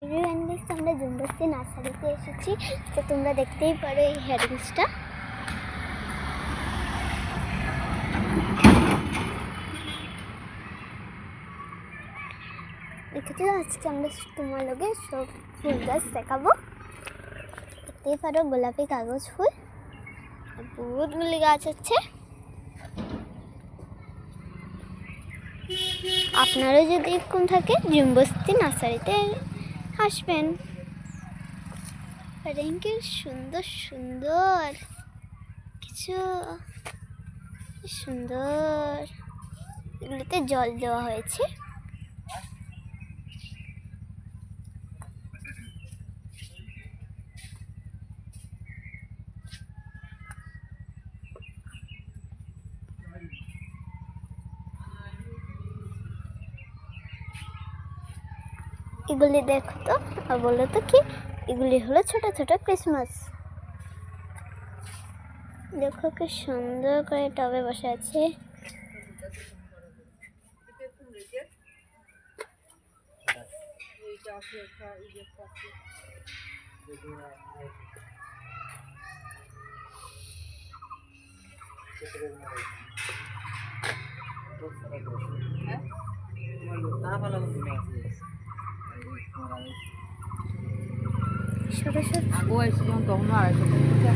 আমরা জুমবস্তি নার্সারিতে এসেছি, তো তোমরা দেখতেই পারো এই হেয়ারিংসটা। দেখেছো, আজকে আমরা তোমার লোকে সব ফুল গাছ দেখাবো। দেখতেই পারো গোলাপি কাগজ ফুল, বহুতগুলি গাছ আছে। আপনারও যদি এরকম থাকে জুমবস্তি নার্সারিতে আসবেন। রেঙ্কের সুন্দর সুন্দর কিছু সুন্দর, এগুলোতে জল দেওয়া হয়েছে। এগুলি দেখো তো, আর বলো তো কি এগুলি হলো ছোট ছোট ক্রিসমাস। দেখো কি সুন্দর করে টবে বসে আছে। ছোট ছোট我也是用动画，而且跟这样